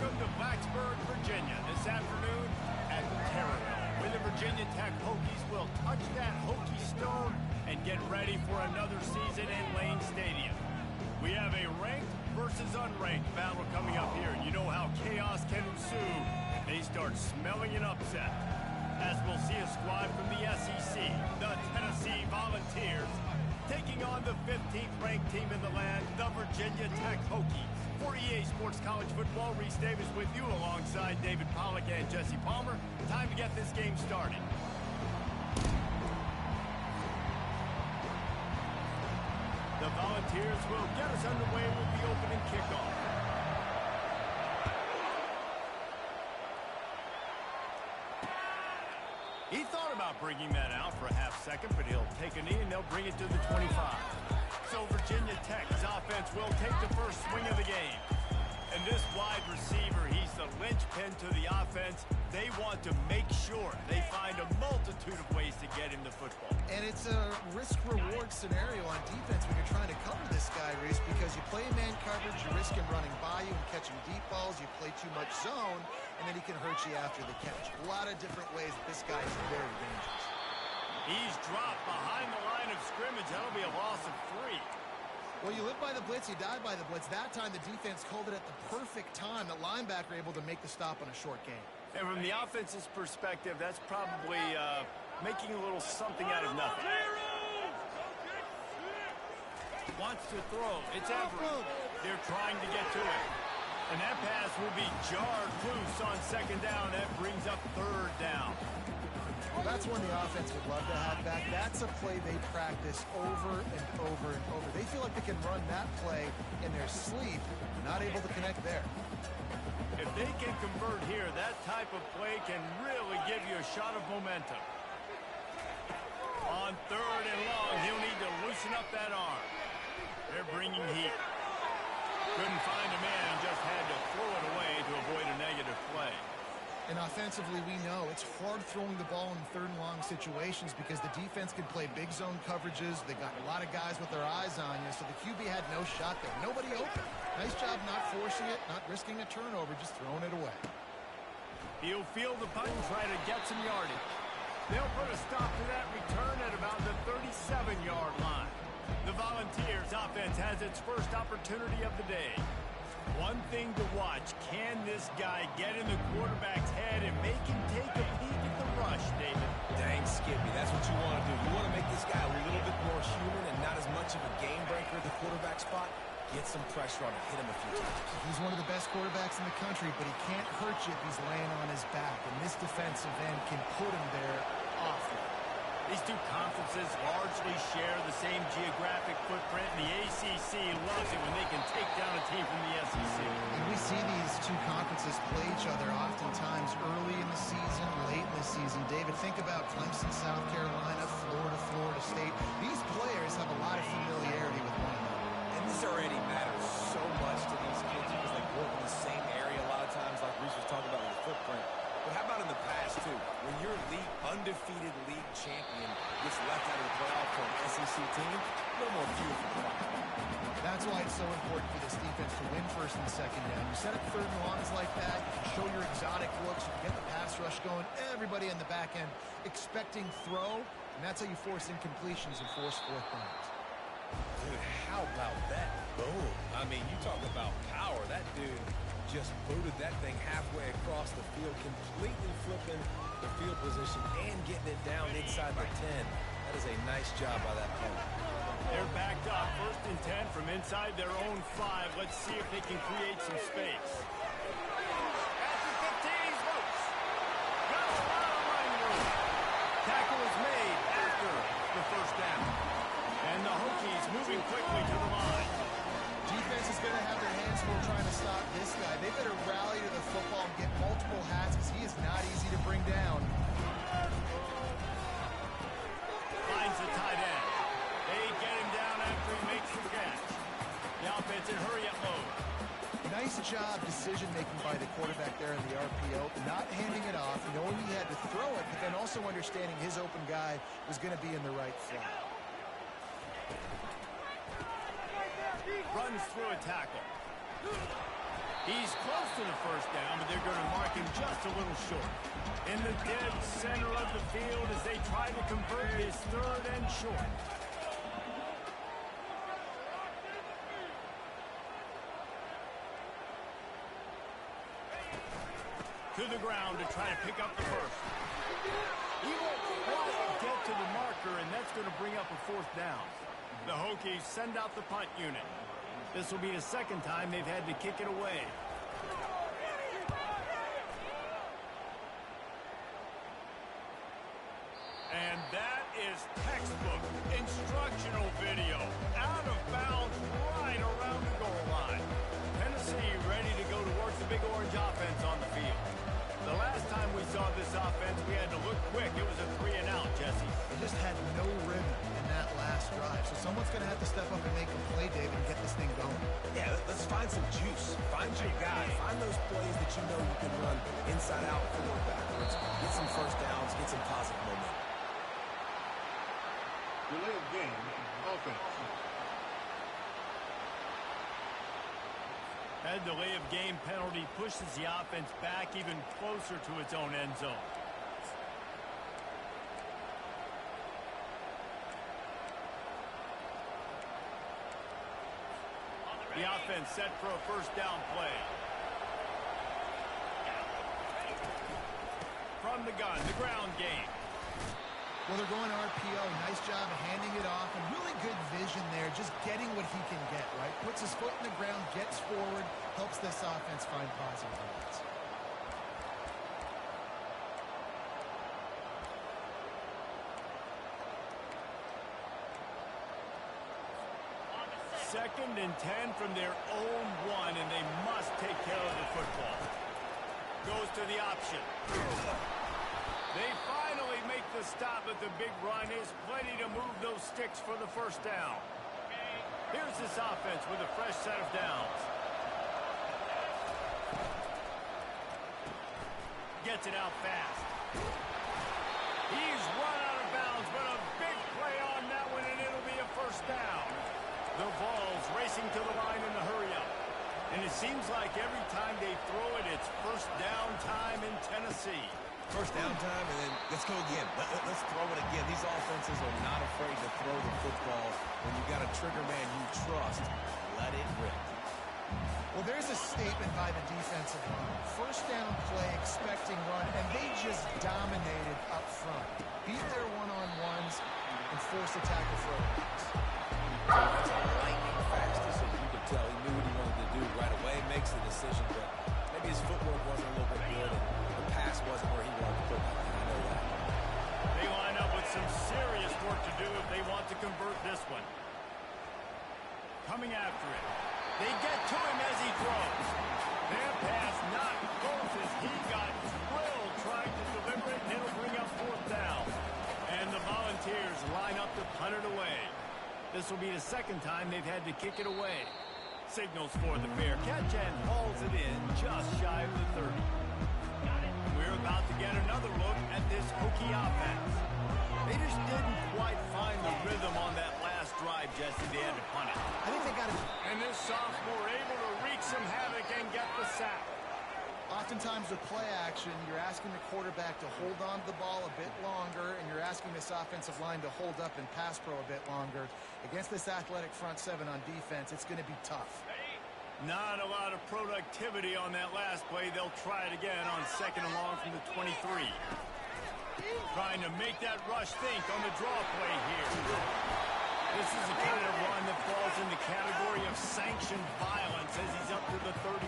Welcome to Blacksburg, Virginia. This afternoon at Terrorville, where the Virginia Tech Hokies will touch that Hokie stone and get ready for another season in Lane Stadium. We have a ranked versus unranked battle coming up here, and you know how chaos can ensue if they start smelling an upset. As we'll see a squad from the SEC, the Tennessee Volunteers, taking on the 15th ranked team in the land, the Virginia Tech Hokies. For EA Sports College Football, Reese Davis with you alongside David Pollack and Jesse Palmer. Time to get this game started. The Volunteers will get us underway with the opening kickoff. He thought about bringing that out for a half second, but he'll take a knee and they'll bring it to the 25. So Virginia Tech's offense will take the first swing of the game. And this wide receiver, he's the linchpin to the offense. They want to make sure they find a multitude of ways to get him the football. And it's a risk-reward scenario on defense when you're trying to cover this guy, Reese, because you play man coverage, you risk him running by you and catching deep balls, you play too much zone, and then he can hurt you after the catch. A lot of different ways that this guy is very dangerous. He's dropped behind the line of scrimmage. That'll be a loss of 3. Well, you live by the blitz, you die by the blitz. That time the defense called it at the perfect time. The linebacker able to make the stop on a short gain. And from the offense's perspective, that's probably making a little something out of nothing. Wants to throw. It's Everett. They're trying to get to it. And that pass will be jarred loose on second down. That brings up third down. Well, that's one the offense would love to have back. That's a play they practice over and over and over. They feel like they can run that play in their sleep. Not able to connect there. If they can convert here, that type of play can really give you a shot of momentum. On third and long, he'll need to loosen up that arm. They're bringing heat. Couldn't find a man, just had to throw it away to avoid a negative play. And offensively, we know it's hard throwing the ball in third and long situations because the defense can play big zone coverages. They got a lot of guys with their eyes on you, so the QB had no shot there. Nobody open. Nice job not forcing it, not risking a turnover, just throwing it away. He'll field the punt and try to get some yardage. They'll put a stop to that return at about the 37-yard line. The Volunteers offense has its first opportunity of the day. One thing to watch, can this guy get in the quarterback's head and make him take a peek at the rush, David? Dang, Skippy, that's what you want to do. You want to make this guy a little bit more human and not as much of a game breaker at the quarterback spot. Get some pressure on him, hit him a few times. He's one of the best quarterbacks in the country, but he can't hurt you if he's laying on his back. And this defensive end can put him there often. These two conferences largely share the same geographic footprint, and the ACC loves it when they can take down a team from the SEC. And we see these two conferences play each other oftentimes early in the season, late in the season. David, think about Clemson, South Carolina, Florida, Florida State. These players have a lot of familiarity with one another. And this already matters so much to these kids because they grew up in the same area a lot of times, like Reese was talking about with the footprint. But how about in the past, too? When your undefeated league champion gets left out of the playoff for an SEC team, a little more fuel for the fire. That's why it's so important for this defense to win first and second down. You set up third and longs like that, you can show your exotic looks, you can get the pass rush going, everybody in the back end expecting throw, and that's how you force incompletions and force fourth downs. Dude, how about that boom? I mean, you talk about power. That dude just booted that thing halfway across the field, completely flipping the field position and getting it down inside the 10. That is a nice job by that player. They're backed up, 1st and 10 from inside their own 5. Let's see if they can create some space. At the 15, Smokes. Got a lot of running room. Tackle is made after the first down. And the Hokies moving quickly to the line. Defense is going to have their hands full trying to stop this guy. They better rally to the football and get multiple hats because he is not easy to bring down. Finds the tight end. They get him down after he makes the catch. The offense in hurry-up mode. Nice job decision-making by the quarterback there in the RPO. Not handing it off, knowing he had to throw it, but then also understanding his open guy was going to be in the right flat. Runs through a tackle. He's close to the first down, but they're going to mark him just a little short. In the dead center of the field as they try to convert this third and short. To the ground to try to pick up the first. He won't quite get to the marker, and that's going to bring up a fourth down. The Hokies send out the punt unit. This will be the second time they've had to kick it away. And that is textbook instructional video. Out of bounds right around the goal line. Tennessee ready to go to work the Big Orange offense on the field. The last time we saw this offense, we had to look quick. It was a 3-and-out, Jesse. They just had no rhythm in that last drive. So someone's going to have to step up and make a play, David, and get this thing going. Yeah, let's find some juice. Find your guy. Find those plays that you know you can run inside out, forward, backwards. Get some first downs. Get some positive momentum. Delay of game, offense. That delay of game penalty pushes the offense back even closer to its own end zone. The offense set for a first down play. From the gun, the ground game. Well, they're going RPO. Nice job of handing it off, and really good vision there, just getting what he can get, right? Puts his foot in the ground, gets forward, helps this offense find positive yards. Second and 10 from their own 1, and they must take care of the football. Goes to the option. They finally make the stop, but the big run is plenty to move those sticks for the first down. Here's this offense with a fresh set of downs. Gets it out fast. He's run out of bounds, but a big play on that one, and it'll be a first down. The ball's racing to the line in the hurry-up. And it seems like every time they throw it, it's first down time in Tennessee. First down time, and then let's go again. Let's throw it again. These offenses are not afraid to throw the football. When you've got a trigger man you trust, let it rip. Well, there's a statement by the defensive line. First down play, expecting run, and they just dominated up front. Beat their one-on-ones and forced a tackle for a loss. That's a lightning fast decision. You could tell he knew what he wanted to do right away. Makes the decision, but maybe his footwork wasn't a little bit good, and the pass wasn't where he wanted to put it. I know that. They line up with some serious work to do if they want to convert this one. Coming after it. They get to him as he throws. Their pass not close as he got drilled trying to deliver it, and it'll bring up fourth down. And the Volunteers line up to punt it away. This will be the second time they've had to kick it away. Signals for the fair catch and hauls it in just shy of the 30. We're about to get another look at this Hokie offense. They just didn't quite find the rhythm on that last drive, Jesse. They had to punt it. I think they got it. And this sophomore able to wreak some havoc and get the sack. Oftentimes with play action, you're asking the quarterback to hold on to the ball a bit longer, and you're asking this offensive line to hold up and pass pro a bit longer. Against this athletic front seven on defense, it's going to be tough. Not a lot of productivity on that last play. They'll try it again on second and long from the 23. Trying to make that rush think on the draw play here. This is the kind of run that falls in the category of sanctioned violence as he's up to the 31.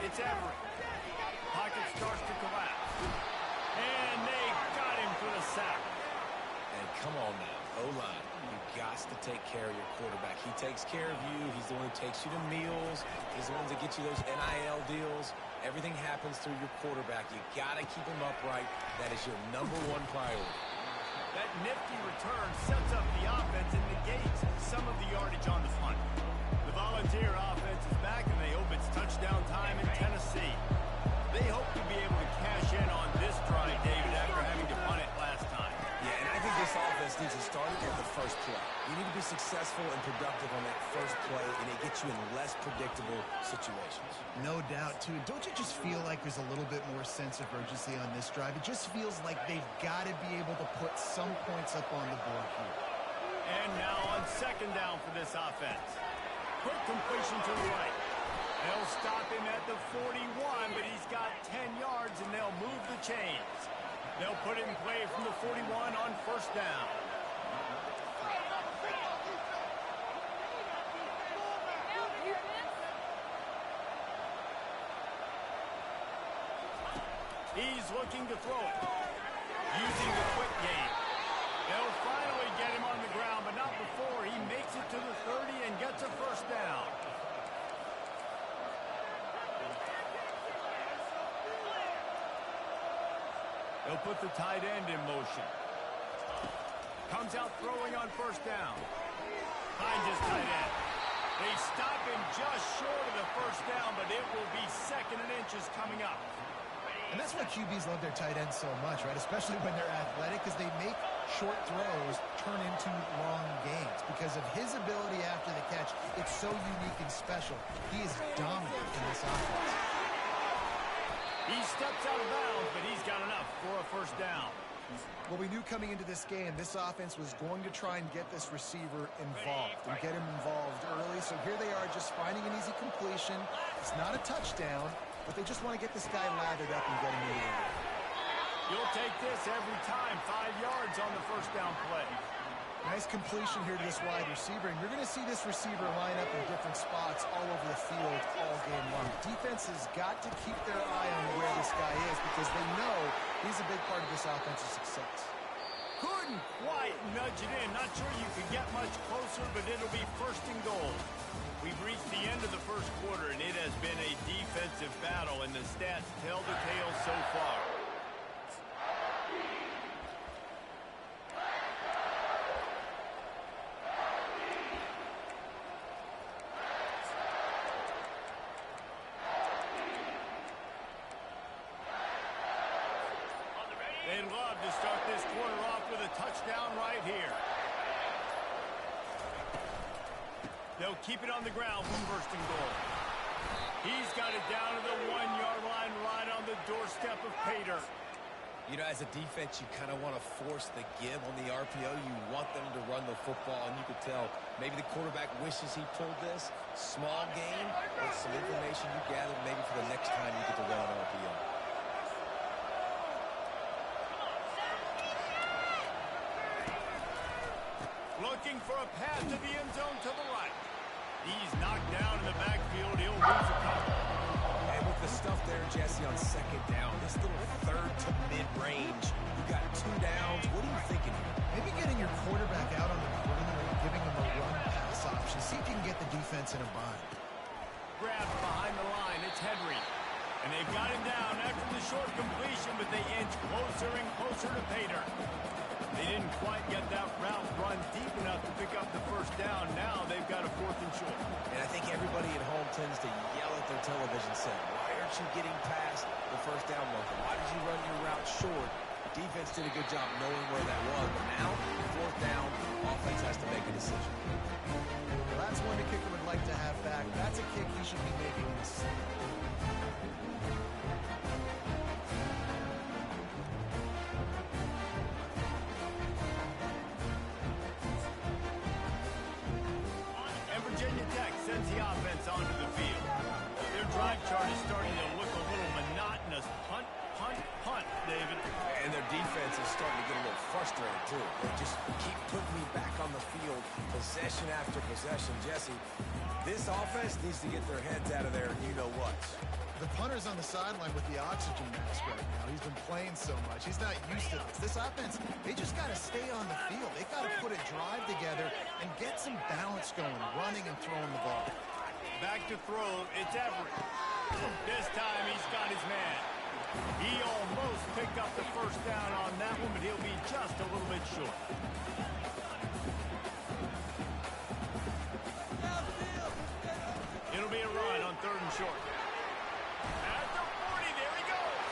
It's Everett. Pocket starts to collapse. And they got him for the sack. And come on now, O-line. You've got to take care of your quarterback. He takes care of you. He's the one who takes you to meals. He's the one that gets you those NIL deals. Everything happens through your quarterback. You got to keep him upright. That is your #1 priority. That nifty return sets up the offense and negates some of the yardage on the punt. The Volunteer offense is back, and they hope it's touchdown time in Tennessee. They hope to be able to cash in on this drive, David, after having to punt it last time. Yeah, and I think this offense needs to start with the first play. successful and productive on that first play, and it gets you in less predictable situations. No doubt, too. Don't you just feel like there's a little bit more sense of urgency on this drive? It just feels like they've got to be able to put some points up on the board here. And now on second down for this offense. Quick completion to the right. They'll stop him at the 41, but he's got 10 yards, and they'll move the chains. They'll put it in play from the 41 on first down. He's looking to throw it. Using the quick game. They'll finally get him on the ground, but not before he makes it to the 30 and gets a first down. They'll put the tight end in motion. Comes out throwing on first down. Finds his tight end. They stop him just short of the first down, but it will be second and inches coming up. And that's why QBs love their tight ends so much, right? Especially when they're athletic, because they make short throws turn into long gains. Because of his ability after the catch, it's so unique and special. He is dominant in this offense. He steps out of bounds, but he's got enough for a first down. Well, we knew coming into this game, this offense was going to try and get this receiver involved and get him involved early. So here they are just finding an easy completion. It's not a touchdown, but they just want to get this guy lathered up and get him in the air. You'll take this every time. 5 yards on the first down play. Nice completion here to this wide receiver, and you're going to see this receiver line up in different spots all over the field all game long. Defense has got to keep their eye on where this guy is because they know he's a big part of this offensive success. Couldn't quite nudge it in. Not sure you could get much closer, but it'll be first and goal. We've reached the end of the first quarter, and it has been a defensive battle, and the stats tell the tale so far. They'd love to start this quarter off with a touchdown right here. They'll keep it on the ground for first and goal. He's got it down to the 1-yard line right on the doorstep of Pater. You know, as a defense, you kind of want to force the give on the RPO. You want them to run the football, and you could tell maybe the quarterback wishes he pulled this. Small game, but some information you gathered maybe for the next time you get to run an RPO. Looking for a pass to the end zone to the right. He's knocked down in the backfield. He'll lose a couple. And with the stuff there, Jesse, on second down, this little third to mid-range, you got 2 downs. What are you thinking here? Maybe getting your quarterback out on the perimeter and giving him a run-pass option. See if you can get the defense in a bind. Grabbed behind the line. It's Henry. And they've got him down after the short completion, but they inch closer and closer to Pater. They didn't quite get that route run deep enough to pick up the first down. Now they've got a 4th and short. And I think everybody at home tends to yell at their television set. Why aren't you getting past the first down marker? Why did you run your route short? Defense did a good job knowing where that was. But now, 4th down, offense has to make a decision. Well, that's one the kicker would like to have back. That's a kick he should be making this season. Sends the offense onto the field. Their drive chart is starting to look a little monotonous. Punt, punt, punt, David. And their defense is starting to get a little frustrated, too. They just keep putting me back on the field, possession after possession. Jesse, this offense needs to get their heads out of there, and you know what. The punter's on the sideline with the oxygen mask right now. He's been playing so much. He's not used to this. This offense, they just got to stay on the field. They got to put a drive together and get some balance going, running and throwing the ball. Back to throw. It's Everett. This time he's got his man. He almost picked up the first down on that one, but he'll be just a little bit short. It'll be a run on 3rd and short. At the 40, there he goes.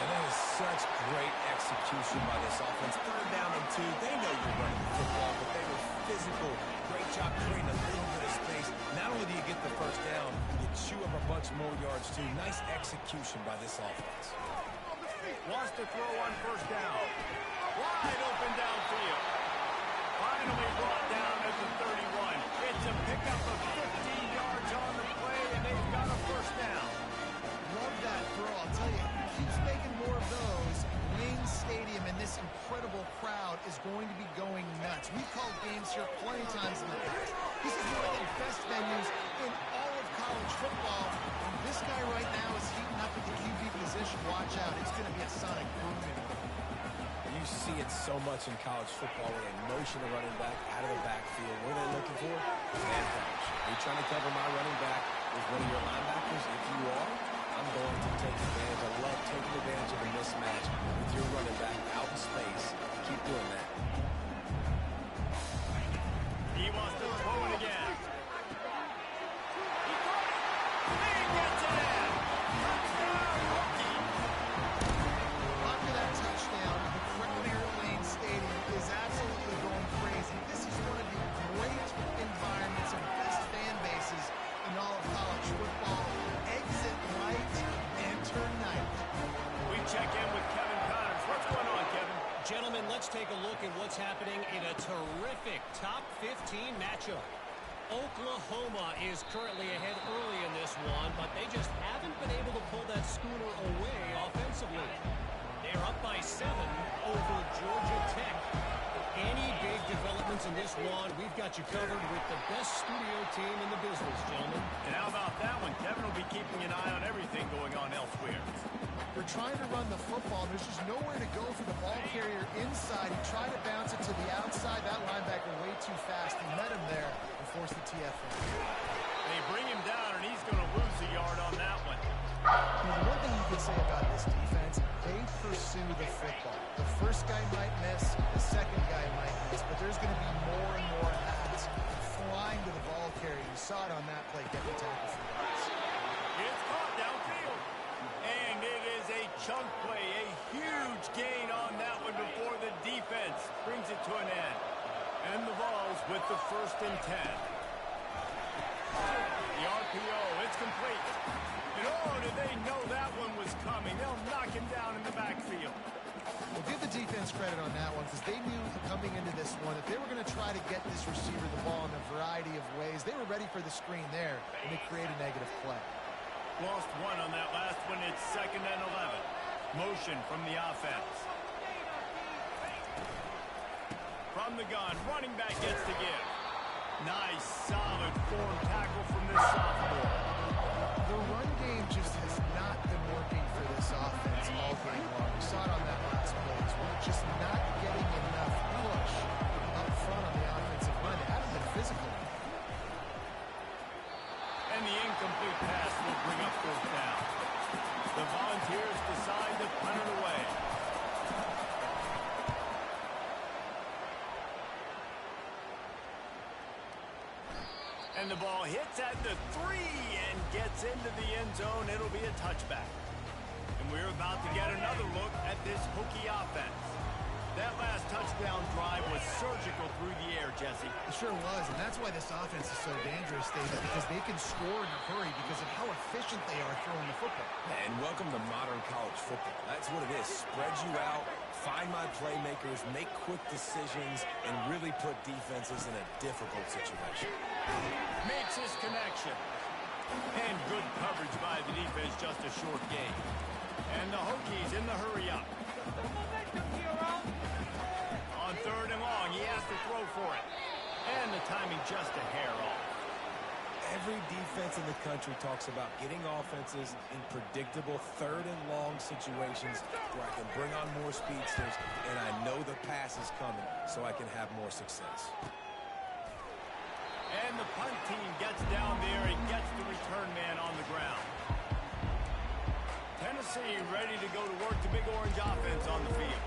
And that is such great execution by this offense. 3rd down and 2. They know you're running the football, but they were physical. Great job creating a little bit of space. Not only do you get the 1st down, you chew up a bunch more yards, too. Nice execution by this offense. Wants to throw on 1st down. Wide open downfield. Finally brought down at the 31. It's a pickup of 15 yards on the play, and they've got a 1st down. Love that throw. I'll tell you, he keeps making more of those. Wayne Stadium and this incredible crowd is going to be going nuts. We've called games here plenty of times in the past. This is one of the best venues in all of college football. And this guy right now is heating up at the QB position. Watch out. It's going to be a sonic boom. You see it so much in college football where they motion a running back out of the backfield. What are they looking for? Man coverage. Are you trying to cover my running back with one of your linebackers? If you are, I'm going to take advantage. I love taking advantage of the mismatch with your running back out in space. Keep doing that. He wants to throw it again. He caught it. He gets it in. Touchdown, Hokie. After that touchdown, the crowd here at Wayne Stadium is absolutely going crazy. This is one of the great environments and best fan bases in all of college football. Exit right, enter night. We check in with Kevin Connors. What's going on, Kevin? Gentlemen, let's take a look at what's happening in a terrific top 15 matchup. Oklahoma is currently ahead early in this one, but they just haven't been able to pull that schooner away offensively. They're up by 7 over Georgia Tech. Any big developments in this one, we've got you covered with the best studio team in the business, gentlemen. And how about that one? Kevin will be keeping an eye on everything going on elsewhere. They're trying to run the football. There's just nowhere to go for the ball carrier inside. He tried to bounce it to the outside. That linebacker way too fast. He met him there and forced the TFL. They bring him down, and he's going to lose a yard on that one. The one thing you can say about this defense, they pursue the football. The first guy might miss, the second guy might miss, but there's going to be more and more hats flying to the ball carrier. You saw it on that play, getting tackled for yards. It's caught downfield. And it is a chunk play, a huge gain on that one before the defense brings it to an end. And the Vols with the 1st and 10. The RPO, it's complete. And oh, did they know that one was coming? They'll knock him down in the backfield. Well, give the defense credit on that one because they knew coming into this one that they were going to try to get this receiver the ball in a variety of ways. They were ready for the screen there, and they create a negative play. Lost 1 on that last one. It's 2nd and 11. Motion from the offense. From the gun, running back gets to give. Nice, solid form tackle from this sophomore. The run game just has not been working for this offense all game long. We saw it on that last play as well. Just not getting enough push up front on the offensive line. They haven't been physical. And the incomplete pass will bring up 4th down. The Volunteers decide to punt it away. And the ball hits at the 3 and gets into the end zone. It'll be a touchback. And we're about to get another look at this Hokie offense. That last touchdown drive was surgical through the air, Jesse. It sure was, and that's why this offense is so dangerous, David, because they can score in a hurry because of how efficient they are throwing the football. And welcome to modern college football. That's what it is. Spread you out, find my playmakers, make quick decisions, and really put defenses in a difficult situation. Makes his connection. And good coverage by the defense, just a short gain. And the Hokies in the hurry up. On 3rd and long, he has to throw for it. And the timing just a hair off. Every defense in the country talks about getting offenses in predictable 3rd and long situations where I can bring on more speedsters and I know the pass is coming so I can have more success. And the punt team gets down there and gets the return man on the ground. Tennessee ready to go to work, the Big Orange offense on the field.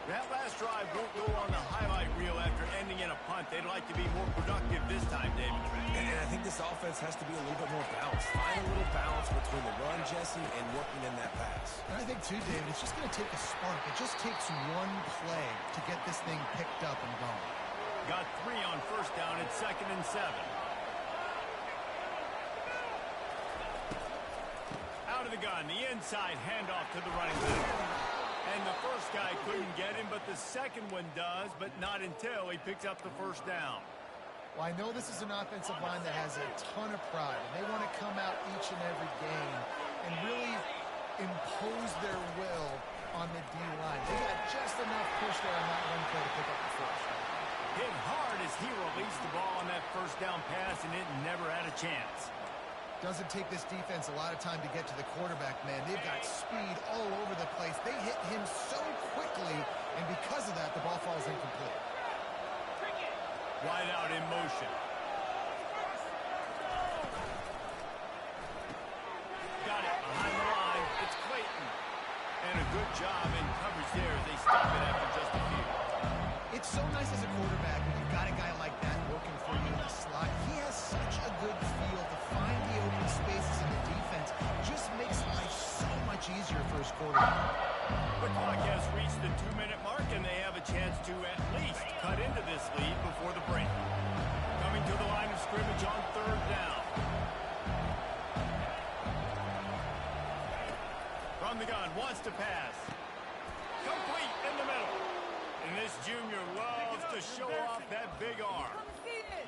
That last drive won't go on the highlight reel after ending in a punt. They'd like to be more productive this time, David. And I think this offense has to be a little bit more balanced. Find a little balance between the run, Jesse, and working in that pass. And I think, too, David, it's just going to take a spark. It just takes one play to get this thing picked up and going. Got 3 on first down at 2nd and 7. Out of the gun, the inside handoff to the running back. And the first guy couldn't get him, but the second one does, but not until he picks up the first down. Well, I know this is an offensive line that has a ton of pride, and they want to come out each and every game and really impose their will on the D-line. They got just enough push there on that one play to pick up the first. Hit hard as he released the ball on that first down pass, and it never had a chance. Doesn't take this defense a lot of time to get to the quarterback, man. They've got speed all over the place. They hit him so quickly, and because of that, the ball falls incomplete. Wide out in motion. Got it behind the line. It's Clayton. And a good job in coverage there as they stop it after just a few. It's so nice as a quarterback when you've got a guy like that working for you in the slot. He has such a good feel to find the open spaces in the defense. Just makes life so much easier for his quarterback. The clock has reached the 2-minute mark, and they have a chance to at least cut into this lead before the break. Coming to the line of scrimmage on 3rd down. From the gun, wants to pass. Complete in the middle. And this junior loves to show off that big arm.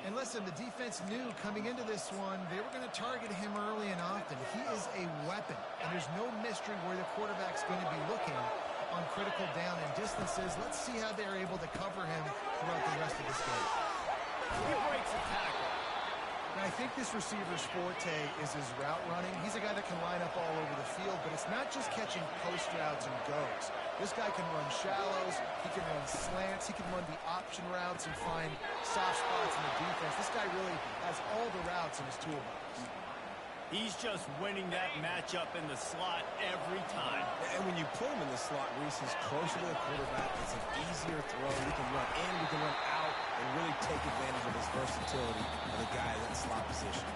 And listen, the defense knew coming into this one, they were going to target him early and often. He is a weapon, and there's no mystery where the quarterback's going to be looking on critical down and distances. Let's see how they're able to cover him throughout the rest of this game. He breaks a tackle. And I think this receiver's forte is his route running. He's a guy that can line up all over the field, but it's not just catching post routes and goes. This guy can run shallows, he can run slants, he can run the option routes and find soft spots in the defense. This guy really has all the routes in his toolbox. He's just winning that matchup in the slot every time. And when you put him in the slot, Reese, he's closer to the quarterback. It's an easier throw. We can run in, we can run out, and really take advantage of his versatility of the guy in that slot position.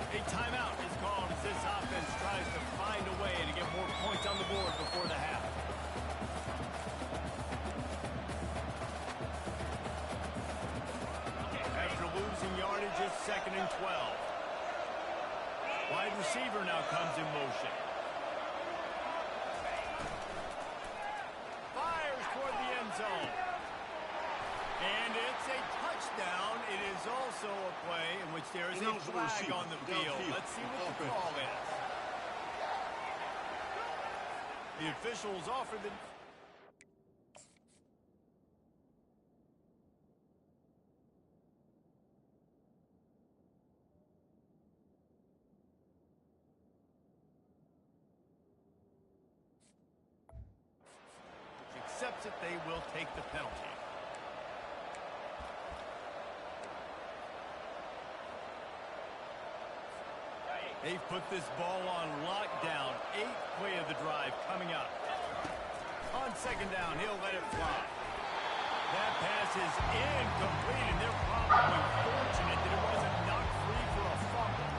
A timeout is called as this offense tries to find a way to get more points on the board before the half. After losing yardage, it's 2nd and 12. Wide receiver now comes in motion. Fires toward the end zone. And it's a touchdown. It is also a play in which there is a flag on the field. Let's see what the call is. The officials offer the... accepts it, they will take the penalty. They've put this ball on lockdown. 8th play of the drive coming up. On 2nd down, he'll let it fly. That pass is incomplete, and they're probably fortunate that it wasn't knocked free for a fumble.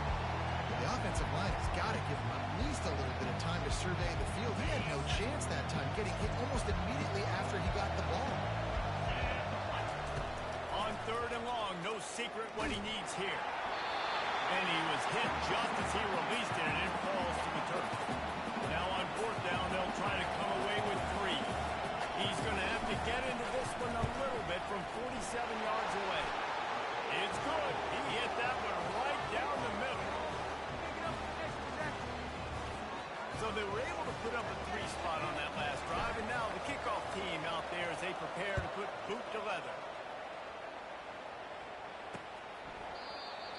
The offensive line has got to give him at least a little bit of time to survey the field. He had no chance that time, getting hit almost immediately after he got the ball. On 3rd and long, no secret what he needs here. And he was hit just as he released it, and it falls to the turf. Now on 4th down, they'll try to come away with 3. He's going to have to get into this one a little bit from 47 yards away. It's good. He hit that one right down the middle. So they were able to put up a 3 spot on that last drive, and now the kickoff team out there as they prepare to put boot to leather.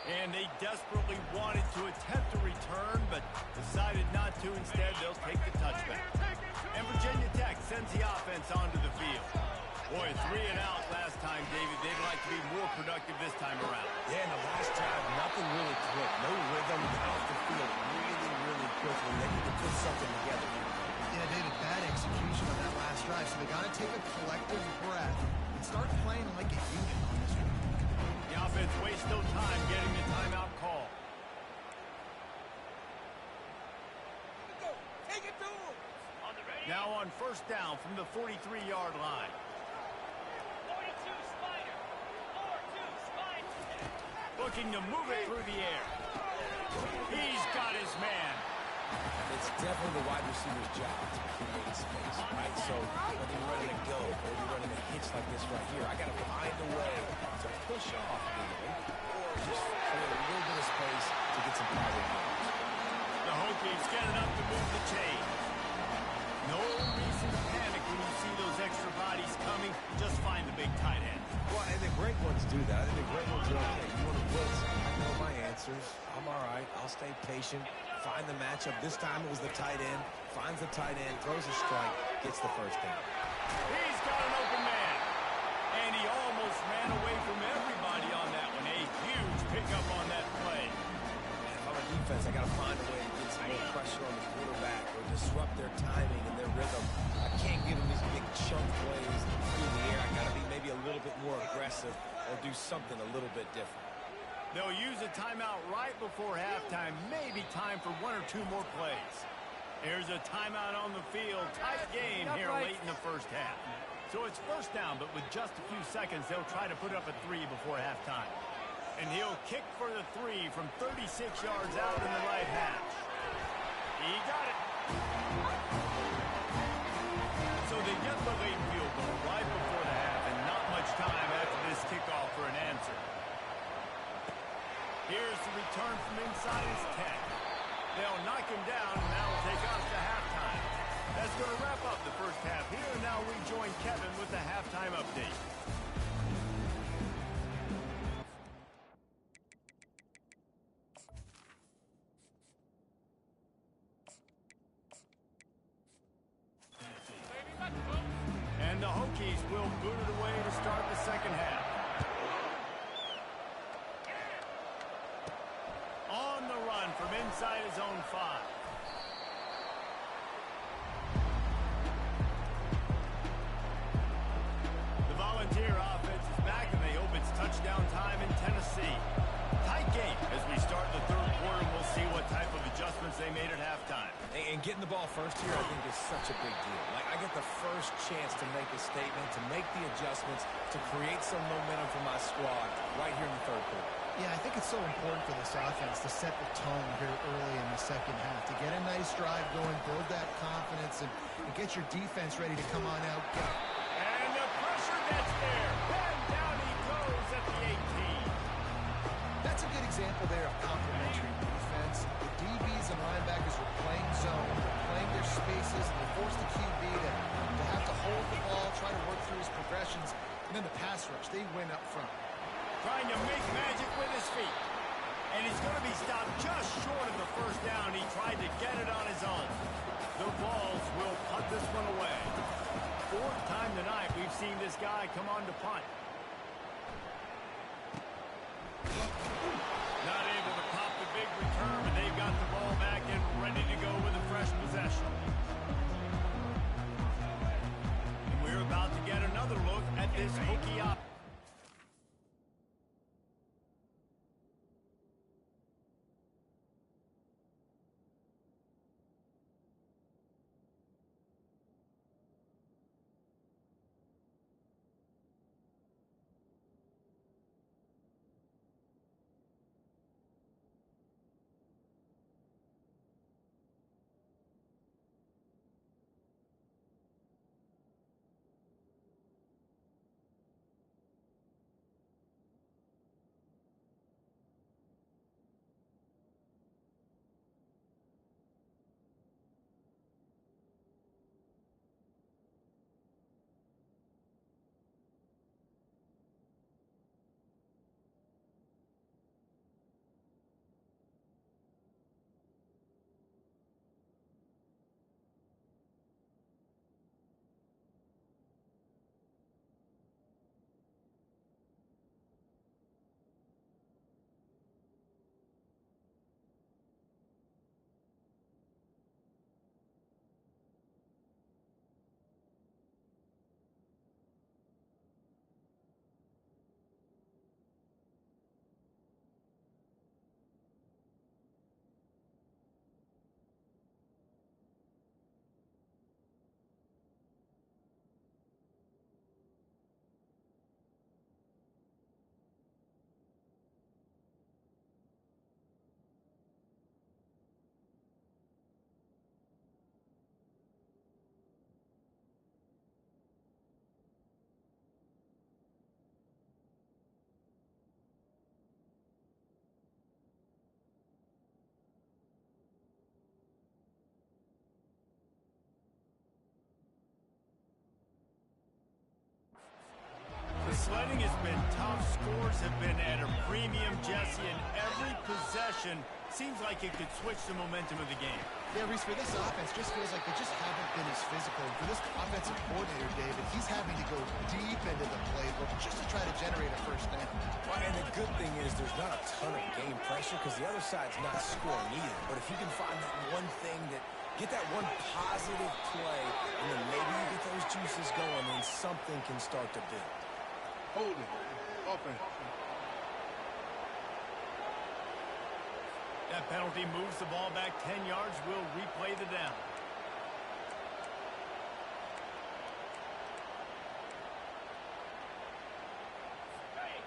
And they desperately wanted to attempt a return, but decided not to. Instead, they'll take the touchback. And Virginia Tech sends the offense onto the field. Boy, 3 and out last time, David. They'd like to be more productive this time around. Yeah, in the last drive, nothing really clicked. No rhythm, got off the field really quickly. They need to put something together. Yeah, David, bad execution on that last drive, so they got to take a collective breath and start playing like a unit on this one. The offense wastes no time getting the timeout call. Take it to him. Now on first down from the 43-yard line. 42 Spider. 4-2 Spider. Looking to move it through the air. He's got his man. It's definitely the wide receiver's job to create space, right? So when you're running a go or you're running a hitch like this right here, I got to find a way to push off either, or just create a little bit of space to get some power in. The Hokies get it up to move the chain. No reason to panic when you see those extra bodies coming. Just find the big tight end. Well, and the great ones do that. I think the great ones are okay. You want to blitz? I know my answers. I'm all right. I'll stay patient. Find the matchup. This time it was the tight end. Finds the tight end, throws a strike, gets the first down. He's got an open man. And he almost ran away from everybody on that one. A huge pickup on that play. And if I'm a defense, I got to find a way to get some more pressure on the quarterback or disrupt their timing and their rhythm. I can't give them these big chunk plays through the air. I got to be maybe a little bit more aggressive or do something a little bit different. They'll use a timeout right before halftime. Maybe time for one or two more plays. Here's a timeout on the field. Tight game here late in the first half. So it's first down, but with just a few seconds, they'll try to put up a 3 before halftime. And he'll kick for the 3 from 36 yards out in the right hash. He got it. So they get the late field goal right before the half, and not much time after this kickoff for an answer. Here's the return from inside his 10. They'll knock him down, and that will take us to halftime. That's going to wrap up the first half here, and now we join Kevin with the halftime update. And the Hokies will boot it away to start the second half. On the run from inside his own 5. The Volunteer offense is back, and they hope it's touchdown time in Tennessee. Tight game as we start the third quarter, and we'll see what type of adjustments they made at halftime. And getting the ball first here, I think, is such a big deal. Like, I get the first chance to make a statement, to make the adjustments, to create some momentum for my squad right here in the third quarter. Yeah, I think it's so important for this offense to set the tone here early in the second half, to get a nice drive going, build that confidence, and get your defense ready to come on out. And the pressure gets there. And down he goes at the 18. That's a good example there of complementary defense. The DBs and linebackers are playing zone, they're playing their spaces, and they force the QB to have to hold the ball, try to work through his progressions, and then the pass rush, they win up front. Trying to make magic with his feet. And he's going to be stopped just short of the first down. He tried to get it on his own. The Vols will punt this one away. Fourth time tonight we've seen this guy come on to punt. Not able to pop the big return, but they've got the ball back and ready to go with a fresh possession. And we're about to get another look at this Hokie offense. Shooting has been tough. Scores have been at a premium, Jesse, and every possession seems like it could switch the momentum of the game. Yeah, Reese, for this offense, just feels like they just haven't been as physical. For this offensive coordinator, David, he's having to go deep into the playbook just to try to generate a first down. Well, and the good thing is there's not a ton of game pressure because the other side's not scoring either. But if you can find that one thing get that one positive play, and then maybe you get those juices going, then something can start to build. Holding. Offense. That penalty moves the ball back 10 yards. We'll replay the down.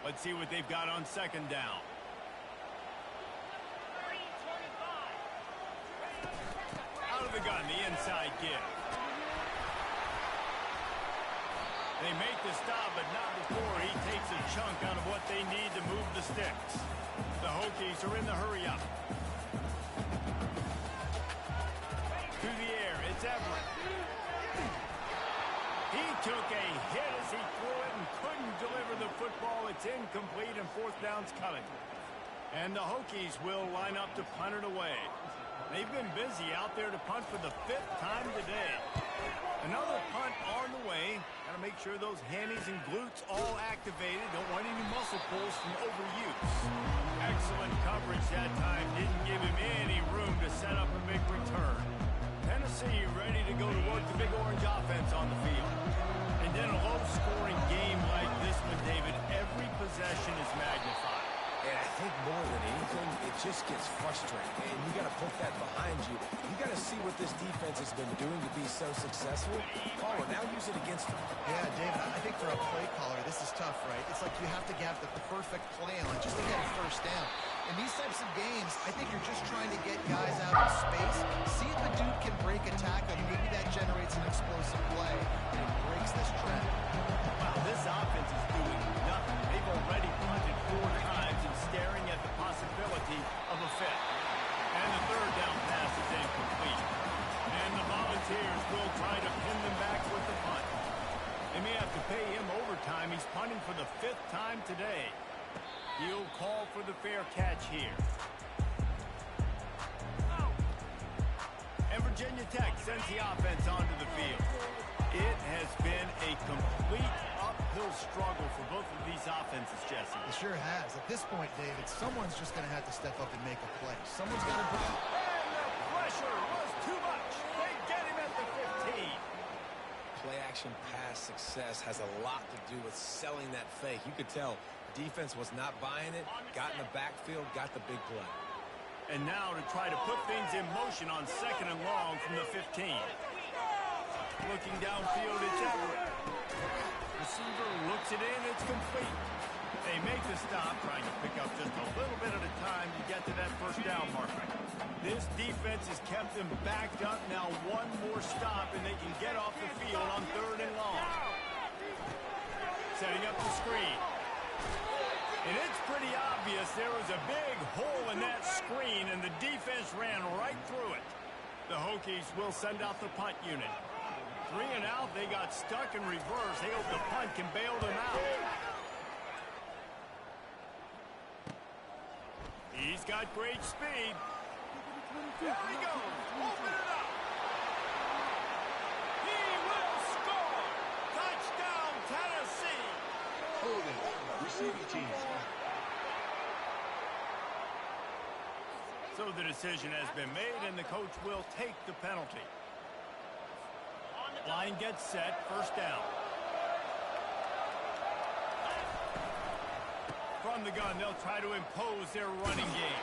Let's see what they've got on second down. 3:25. Out of the gun, the inside give. They make the stop, but not before he takes a chunk out of what they need to move the sticks. The Hokies are in the hurry-up. To the air, it's Everett. He took a hit as he threw it and couldn't deliver the football. It's incomplete, and fourth down's coming. And the Hokies will line up to punt it away. They've been busy out there to punt for the 5th time today. Another punt on the way. Got to make sure those hammies and glutes all activated. Don't want any muscle pulls from overuse. Excellent coverage that time. Didn't give him any room to set up a big return. Tennessee ready to go to work the Big Orange offense on the field. And then a low-scoring game like this one, David, every possession is magnified. And I think more than anything, it just gets frustrating. And you got to put that behind you. You got to see what this defense has been doing to be so successful. Oh, and now use it against them. Yeah, David, I think for a play caller, this is tough, right? It's like you have to have the perfect play on just to get a first down. In these types of games, I think you're just trying to get guys out in space, see if the dude can break a tackle, and maybe that generates an explosive play, and it breaks this trend. Wow, this offense is doing nothing. They've already punted 4 times and staring at the possibility of a 5th. And the third down pass is incomplete. And the Volunteers will try to pin them back with the punt. They may have to pay him overtime. He's punting for the 5th time today. He'll call for the fair catch here. And Virginia Tech sends the offense onto the field. It has been a complete uphill struggle for both of these offenses, Jesse. It sure has. At this point, David, someone's just going to have to step up and make a play. Someone's got to break. And the pressure was too much. They get him at the 15. Play-action pass success has a lot to do with selling that fake. You could tell defense was not buying it, got in the backfield, got the big play. And now to try to put things in motion on second and long from the 15. Looking downfield, it's Everett. Receiver looks it in, it's complete. They make the stop, trying to pick up just a little bit at a time to get to that first down marker. This defense has kept them backed up. Now one more stop, and they can get off the field on third and long. Setting up the screen. And it's pretty obvious there was a big hole in that screen, and the defense ran right through it. The Hokies will send out the punt unit. 3 and out, they got stuck in reverse. They hope the punt can bail them out. He's got great speed. There he goes. Open it up. He will score. Touchdown, Tennessee. Holding. Receiving team. So the decision has been made, and the coach will take the penalty. Line gets set, first down. From the gun, they'll try to impose their running game.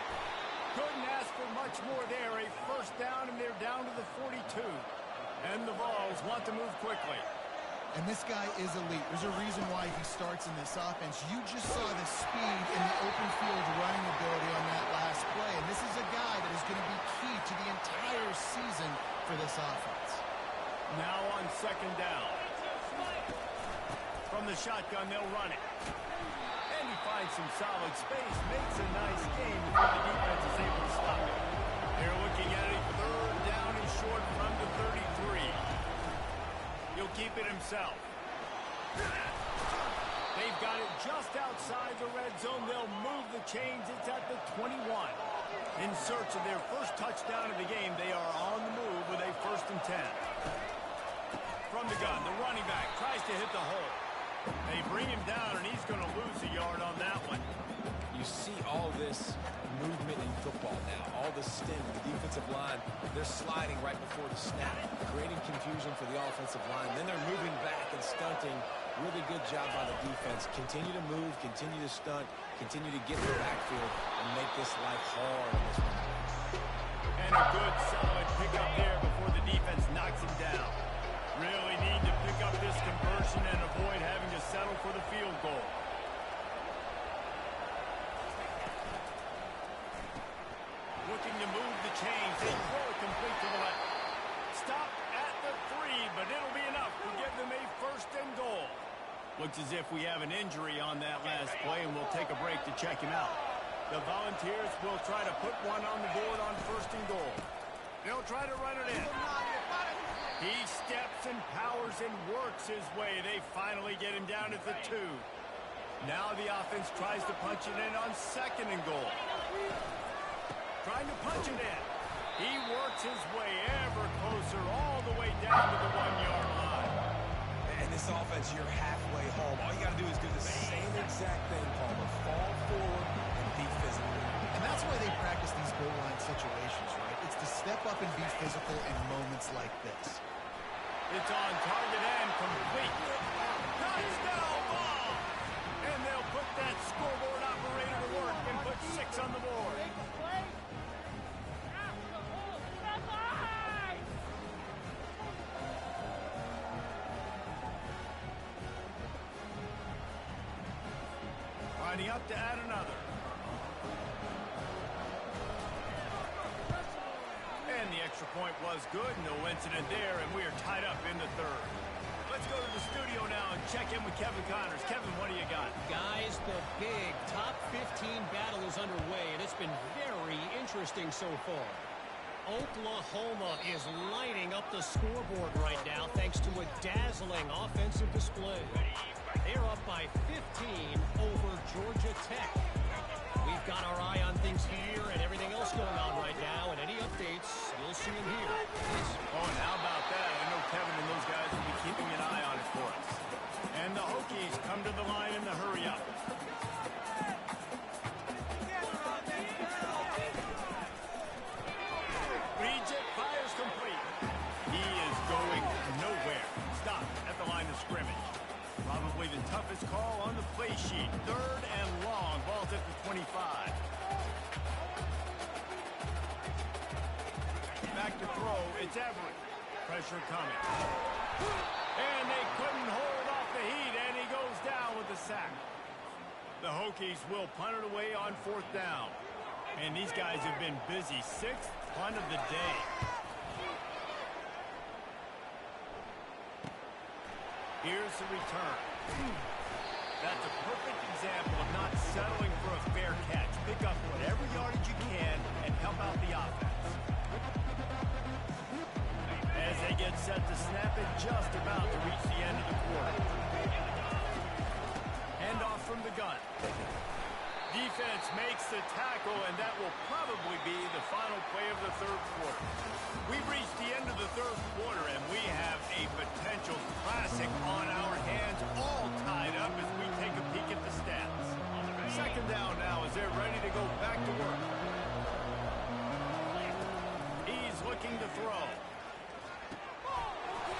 Couldn't ask for much more there. A first down, and they're down to the 42. And the Vols want to move quickly. And this guy is elite. There's a reason why he starts in this offense. You just saw the speed and the open field running ability on that last play. And this is a guy that is going to be key to the entire season for this offense. Now on second down. From the shotgun, they'll run it. And he finds some solid space. Makes a nice game before the defense is able to stop it. They're looking at a third down and short from the 33. He'll keep it himself. They've got it just outside the red zone. They'll move the chains. It's at the 21. In search of their first touchdown of the game, they are on the move with a 1st and 10. From the gun, the running back tries to hit the hole. They bring him down, and he's going to lose a yard on that one. You see all this movement in football now. All the stim, the defensive line, they're sliding right before the snap, creating confusion for the offensive line. Then they're moving back and stunting. Really good job by the defense. Continue to move, continue to stunt, continue to get in the backfield and make this life hard on this one. And a good, solid pickup there before the defense knocks him down. Really need to pick up this conversion and avoid having to settle for the field goal. Looking to move the chains. They throw it complete to the left. Stop at the 3, but it'll be enough to give them a 1st and goal. Looks as if we have an injury on that last play, and we'll take a break to check him out. The Volunteers will try to put one on the board on 1st and goal. They'll try to run it in. He steps and powers and works his way. They finally get him down at the 2. Now the offense tries to punch it in on 2nd and goal. Trying to punch it in. He works his way ever closer all the way down to the 1-yard line. And this offense, you're halfway home. All you got to do is do the same exact thing, Palmer. Fall forward and be physical. And that's why they practice these goal line situations, right? It's to step up and be physical in moments like this. It's on target and complete. Touchdown ball! And they'll put that scoreboard operator to work and put 6 on the board. Lining up to add another. And the extra point was good. No incident there, and we are tied up in the 3rd. Let's go to the studio now and check in with Kevin Connors. Kevin, what do you got? Guys, the big top 15 battle is underway, and it's been very interesting so far. Oklahoma is lighting up the scoreboard right now thanks to a dazzling offensive display. They're up by 15 over Georgia Tech. We've got our eye on things here and everything else going on right now, and any updates, you'll see them here. Oh, and how about that? I know Kevin and those guys will be keeping an eye on it for us. And the Hokies come to the line in the hurry-up. Regent fires complete. He is going nowhere. Stop at the line of scrimmage. Probably the toughest call on the play sheet. 3rd and long. Ball's at the 25. Back to throw. It's Everett. Pressure coming. And they couldn't hold off the heat, and he goes down with the sack. The Hokies will punt it away on 4th down. And these guys have been busy. 6th punt of the day. Here's the return. That's a perfect example of not settling for a fair catch. Pick up whatever yardage you can and help out the offense. As they get set to snap it, just about to reach the end of the quarter. Hand off from the gun. Defense makes the tackle, and that will probably be the final play of the 3rd quarter. We've reached the end of the 3rd quarter, and we have a potential classic on our hands, all tied up as we take a peek at the stats. 2nd down now as they're ready to go back to work. He's looking to throw.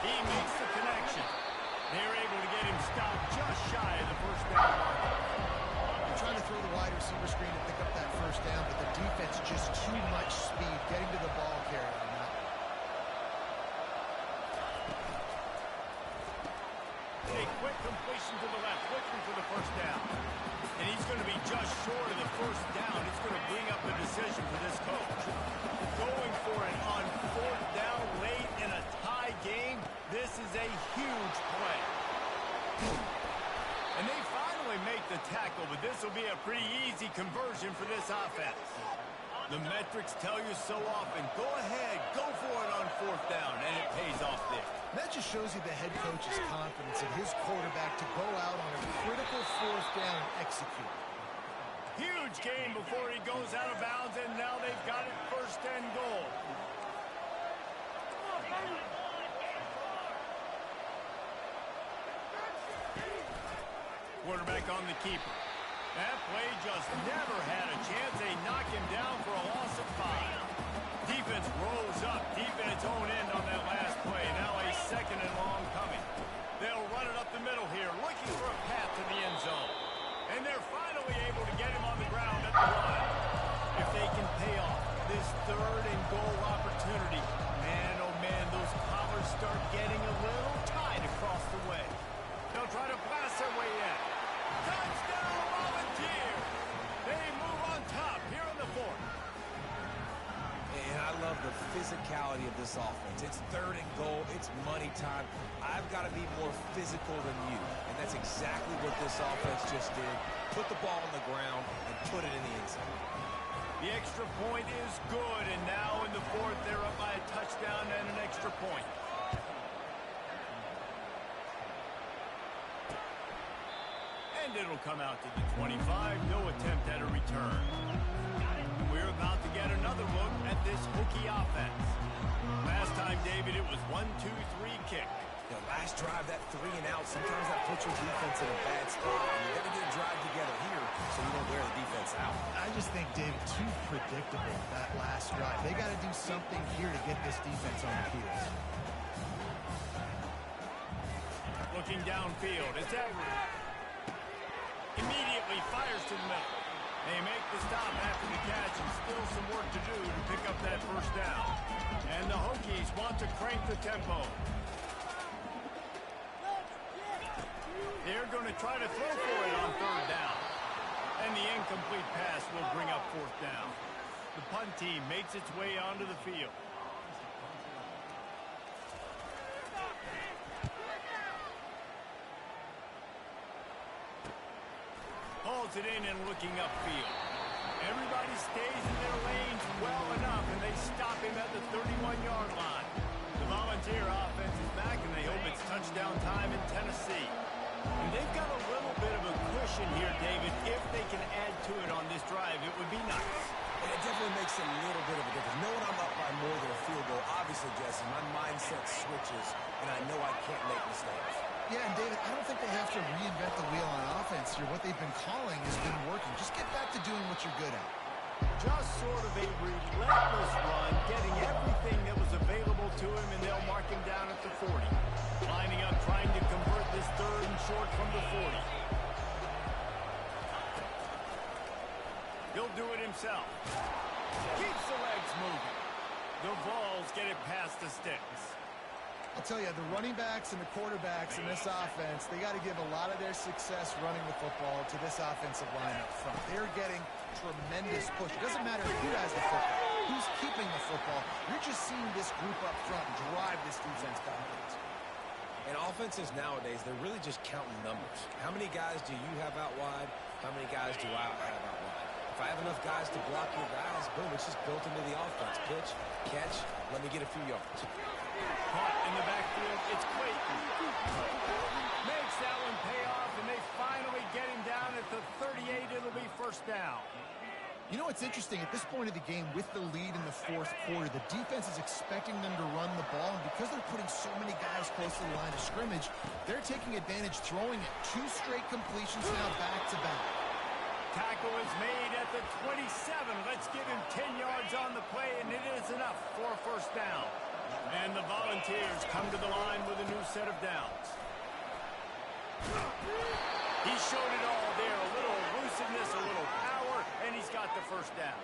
He makes the connection. They're able to get him stopped just shy of the 1st down. Trying to throw the wide receiver screen to pick up that 1st down, but the defense just too much speed getting to the ball carrier on that. A quick completion to the left, looking for the 1st down. And he's going to be just short of the 1st down. It's going to bring up the decision for this coach. Going for it on 4th down late in a tie game. This is a huge play. And they finally make the tackle, but this will be a pretty easy conversion for this offense. The metrics tell you so often. Go ahead, go for it on 4th down, and it pays off there. just shows you the head coach's confidence in his quarterback to go out on a critical fourth down and execute. Huge gain before he goes out of bounds, and now they've got it first and goal. Quarterback on the keeper. That play just never had a chance. They knock him down for a loss of 5. Defense rose up deep in its own end on that last play. Now a second and long coming. They'll run it up the middle here, looking for a path to the end zone. And they're finally able to get him on the ground at the line. If they can pay off this third and goal opportunity, man, oh man, those collars start getting a little tight across the way. They'll try to blast their way in. Touchdown, Volunteers! They move on top here in the fourth. And I love the physicality of this offense. It's third and goal. It's money time. I've got to be more physical than you. And that's exactly what this offense just did. Put the ball on the ground and put it in the end zone. The extra point is good, and now in the fourth, they're up by a touchdown and an extra point. And it'll come out to the 25. No attempt at a return. We're about to get another look at this Hokie offense. Last time, David, it was 1-2-3 kick. The last drive, that 3 and out, sometimes that puts your defense in a bad spot. You got to get a drive together here so you don't wear the defense out. I just think, David, too predictable, that last drive. They got to do something here to get this defense on the heels. Looking downfield, it's Edwards. Immediately fires to the middle. They make the stop after the catch, and still some work to do to pick up that first down. And the Hokies want to crank the tempo. They're going to try to throw for it on third down. And the incomplete pass will bring up fourth down. The punt team makes its way onto the field. Hauls it in and looking upfield. Everybody stays in their lanes well enough, and they stop him at the 31-yard line. The Volunteer offense is back, and they hope it's touchdown time in Tennessee. And they've got a little bit of a cushion here, David. If they can add to it on this drive, it would be nice. And it definitely makes a little bit of a difference. Knowing I'm up by more than a field goal, obviously, Jesse, my mindset switches, and I know I can't make mistakes. Yeah, and David, I don't think they have to reinvent the wheel on offense here. What they've been calling has been working. Just get back to doing what you're good at. Just sort of a relentless run, getting everything that was available to him, and they'll mark him down at the 40. Lining up, trying to convert this third and short from the 40. He'll do it himself. Keeps the legs moving. The balls get it past the sticks. I'll tell you, the running backs and the quarterbacks in this offense, they got to give a lot of their success running the football to this offensive line up front. They're getting tremendous push. It doesn't matter who has the football, who's keeping the football. You're just seeing this group up front drive this defense backwards. And offenses nowadays, they're really just counting numbers. How many guys do you have out wide? How many guys do I have out wide? If I have enough guys to block your guys, boom, it's just built into the offense. Pitch, catch, let me get a few yards. Caught in the backfield, it's Clayton. Makes that one pay off, and they finally get him down at the 38. It'll be first down. You know what's interesting? At this point of the game, with the lead in the fourth quarter, the defense is expecting them to run the ball, and because they're putting so many guys close to the line of scrimmage, they're taking advantage, throwing it. 2 straight completions now back-to-back. Tackle is made at the 27. Let's give him 10 yards on the play, and it is enough for a first down. And the Volunteers come to the line with a new set of downs. He showed it all there. A little elusiveness, a little power, and he's got the first down.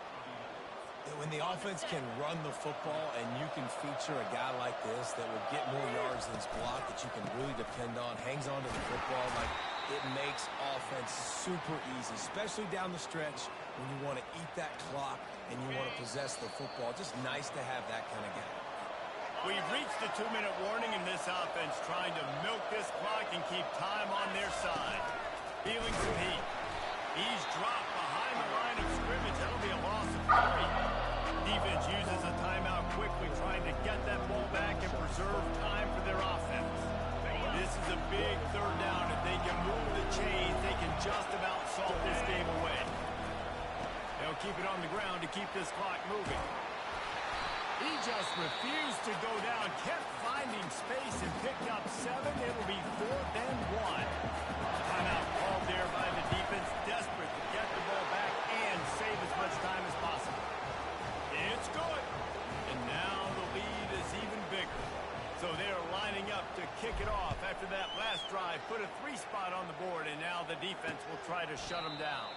When the offense can run the football and you can feature a guy like this that will get more yards than his block that you can really depend on, hangs on to the football, like it makes offense super easy, especially down the stretch when you want to eat that clock and you want to possess the football. Just nice to have that kind of guy. We've reached the 2-minute warning, in this offense trying to milk this clock and keep time on their side. Feeling some heat. He's dropped behind the line of scrimmage. That'll be a loss of 3. Defense uses a timeout quickly, trying to get that ball back and preserve time for their offense. big third down. If they can move the chains, they can just about salt this game away. They'll keep it on the ground to keep this clock moving. He just refused to go down, kept finding space and picked up 7. It'll be 4th and 1. Timeout called there by the defense, desperate to get the ball back and save as much time as possible. It's good. And now the lead is even bigger. So they're lining up to kick it off after that last drive. Put a 3 spot on the board, and now the defense will try to shut them down.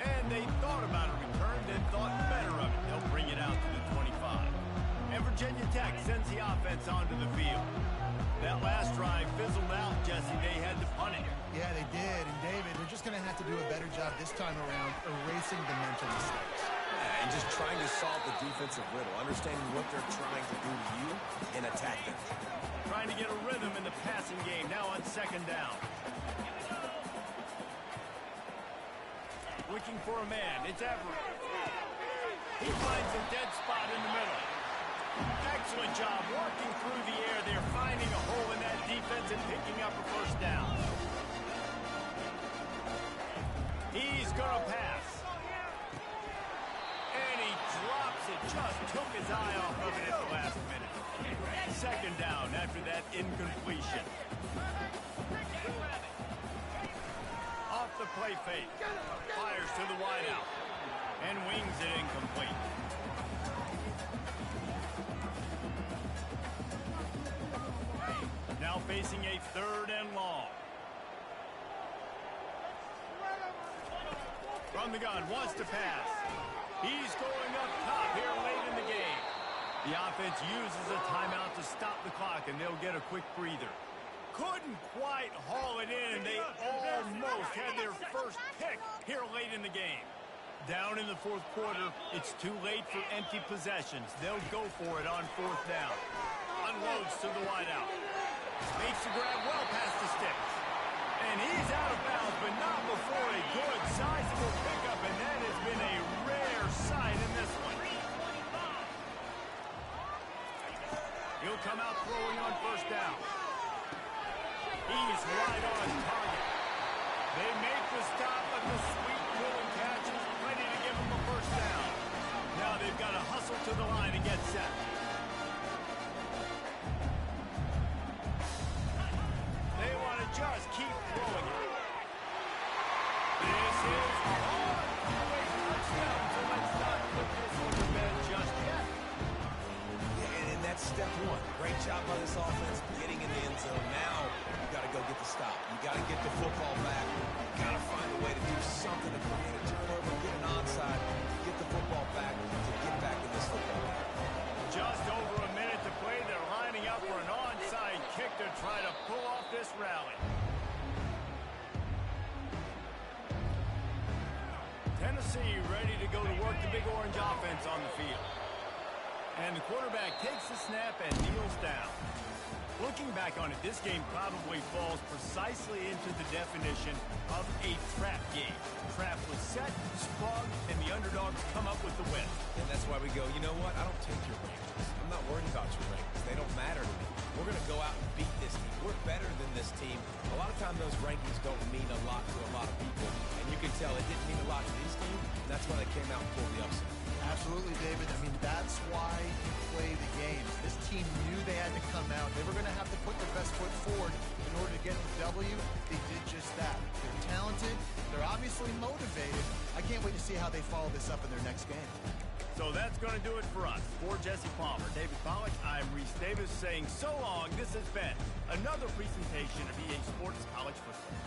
And they thought about a return, then thought better of it. They'll bring it out to the 25. And Virginia Tech sends the offense onto the field. That last drive fizzled out, Jesse. They had to punt it. Yeah, they did. And, David, they're just going to have to do a better job this time around erasing the mental mistakes. And just trying to solve the defensive riddle, understanding what they're trying to do to you and attack them. Trying to get a rhythm in the passing game, now on 2nd down. Looking for a man. It's Everett. He finds a dead spot in the middle. Excellent job working through the air. They're finding a hole in that defense and picking up a 1st down. He's going to pass. And he drops it. Just took his eye off of it at the last minute. 2nd down after that incompletion. Off the play fake. Fires to the wideout. And wings it incomplete. Now facing a 3rd and long. From the gun, wants to pass. He's going up top here late in the game. The offense uses a timeout to stop the clock, and they'll get a quick breather. Couldn't quite haul it in. They almost had their first pick here late in the game. Down in the 4th quarter, it's too late for empty possessions. They'll go for it on 4th down. Unloads to the wideout. Makes the grab well past the sticks. And he's out of bounds, but not before a good, sizable pickup, and that has been a rare sight in this one. He'll come out throwing on 1st down. He's right on target. They make the stop, but the sweet little catch is ready to give him a 1st down. Now they've got to hustle to the line and get set. They want to just keep throwing it. This is a touchdown, so let's not put this one to bed just yet. Yeah, and that's step 1. Great job by this offense getting in the end zone. Now you got to go get the stop. You got to get the football back. You got to find a way to do something to create a turnover, get an onside, get the football back to get back in this football game. Just over a minute to play. They're lining up for an onside kick to try to pull off this rally. Tennessee ready to go to work the Big Orange offense on the field. And the quarterback takes the snap and kneels down. Looking back on it, this game probably falls precisely into the definition of a trap game. Trap was set, sprung, and the underdogs come up with the win. And that's why we go, you know what? I don't take your rankings. I'm not worried about your rankings. They don't matter to me. We're going to go out and beat this team. We're better than this team. A lot of times those rankings don't mean a lot to a lot of people. And you can tell it didn't mean a lot to this team. That's why they came out and pulled the upset. Absolutely, David. I mean, that's why you play the game. This team knew they had to come out. They were going to have to put their best foot forward in order to get the W. They did just that. They're talented. They're obviously motivated. I can't wait to see how they follow this up in their next game. So that's going to do it for us. For Jesse Palmer, David Pollack, I'm Reese Davis saying so long. This has been another presentation of EA Sports College Football.